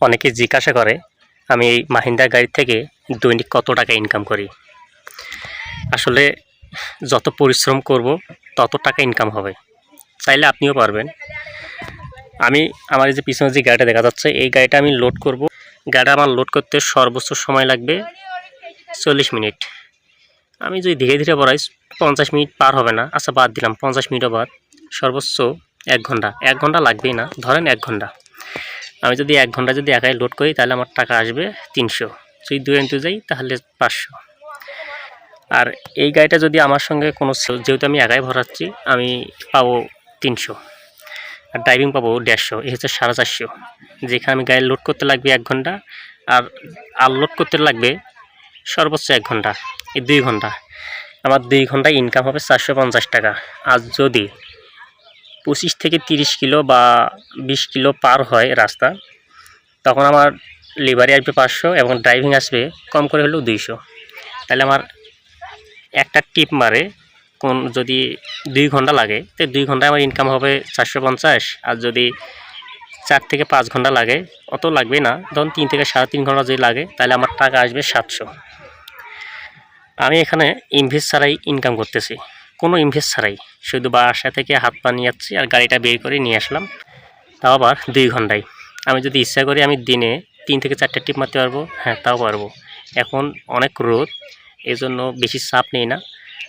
অনেকে জিজ্ঞাসা করে আমি এই মাহিন্দ্রা গাড়ি থেকে দৈনিক কত টাকা ইনকাম করি। আসলে যত পরিশ্রম করব তত টাকা ইনকাম হবে, চাইলে আপনিও পারবেন। আমি আমার এই যে পিছনে যে গাড়িটা দেখা যাচ্ছে, এই গাড়িটা আমি লোড করব। গাড়িটা আমার লোড করতে সর্বোচ্চ সময় লাগবে 40 মিনিট। আমি যদি ধীরে ধীরে বাড়াই 50 মিনিট পার হবে না। আচ্ছা বাদ দিলাম, 50 মিনিটও বাদ, সর্বোচ্চ 1 ঘন্টা। 1 ঘন্টা লাগবেই না, ধরেন 1 ঘন্টা। আমি যদি 1 ঘন্টা যদি একাই লোড করি তাহলে আমার টাকা আসবে 300। যদি 2 ইনটু যাই তাহলে 500। আর এই গাড়িটা যদি আমার সঙ্গে কোনো, যেহেতু আমি একাই ভরাচ্ছি, আমি পাবো 300, আর ড্রাইভিং পাবো 150। এই হচ্ছে 450। যেখানে আমি গাড়ি লোড করতে লাগবে 1 ঘন্টা, আর আনলোড করতে লাগবে সর্বোচ্চ 1 ঘন্টা। এই 2 ঘন্টা আমার 2 ঘন্টায় ইনকাম হবে 450 টাকা। আর যদি 25 থেকে 30 কিলো বা 20 কিলো পার হয় রাস্তা, তখন আমার লিভারি আসবে 500 এবং ড্রাইভিং আসবে কম করে হলেও 200। তাহলে আমার একটা টিপ মারে কোন যদি 2 ঘন্টা লাগে, তো 2 ঘন্টায় আমার ইনকাম হবে 450। আর যদি 4 থেকে 5 ঘন্টা লাগে, অত লাগবে না, ধরুন 3 থেকে 3.5 ঘন্টা যদি লাগে, তাহলে আমার টাকা আসবে 700। আমি এখানে ইনভেস্ট ছাড়াই ইনকাম করতেছি, কোনো ইনভেস্ট ছাড়াই, শুধু বাসা থেকে হাত পা নিয়ে যাচ্ছি আর গাড়িটা বের করে নিয়ে আসলাম, তাও আবার 2 ঘন্টায়। আমি যদি ইচ্ছা করি আমি দিনে 3 থেকে 4টা টিপ মারতে পারবো, হ্যাঁ তাও পারবো। এখন অনেক রোদ, এই জন্য বেশি চাপ নেই না,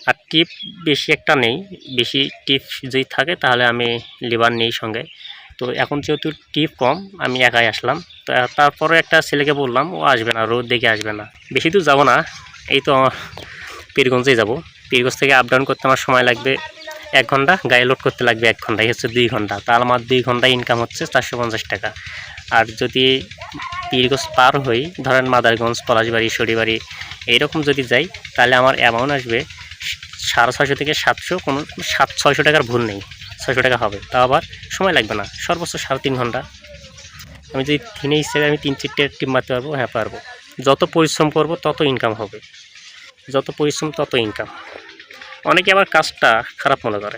আর টিপ বেশি একটা নেই। বেশি টিপ যদি থাকে তাহলে আমি লিভার নেই সঙ্গে। তো এখন যেহেতু টিপ কম, আমি একাই আসলাম। তারপরে একটা ছেলেকে বললাম, ও আসবে না, রোদ দেখে আসবে না। বেশি দূর যাবো না, এই তো পীরগঞ্জেই যাব। পীরগঞ্জ থেকে আপ ডাউন করতে আমার সময় লাগবে 1 ঘন্টা, গাড়ি লোড করতে লাগবে 1 ঘন্টা, এই হচ্ছে 2 ঘন্টা। তাহলে আমার 2 ঘন্টায় ইনকাম হচ্ছে 450 টাকা। আর যদি পীরগঞ্জ পার হই, ধরেন মাদারগঞ্জ, পলাশবাড়ি, সরিবাড়ি এইরকম যদি যাই, তাহলে আমার অ্যামাউন্ট আসবে 650 থেকে 700, কোনো 600 টাকার ভুল নেই, 600 টাকা হবে। তাও আবার সময় লাগবে না, সর্বোচ্চ 3.5 ঘন্টা। আমি যদি দিনে হিসেবে আমি 3-4টে টিপ মারতে পারবো, হ্যাঁ পারবো। যত পরিশ্রম করব তত ইনকাম হবে, যত পরিশ্রম তত ইনকাম। অনেকে আবার কাজটা খারাপ মনে করে।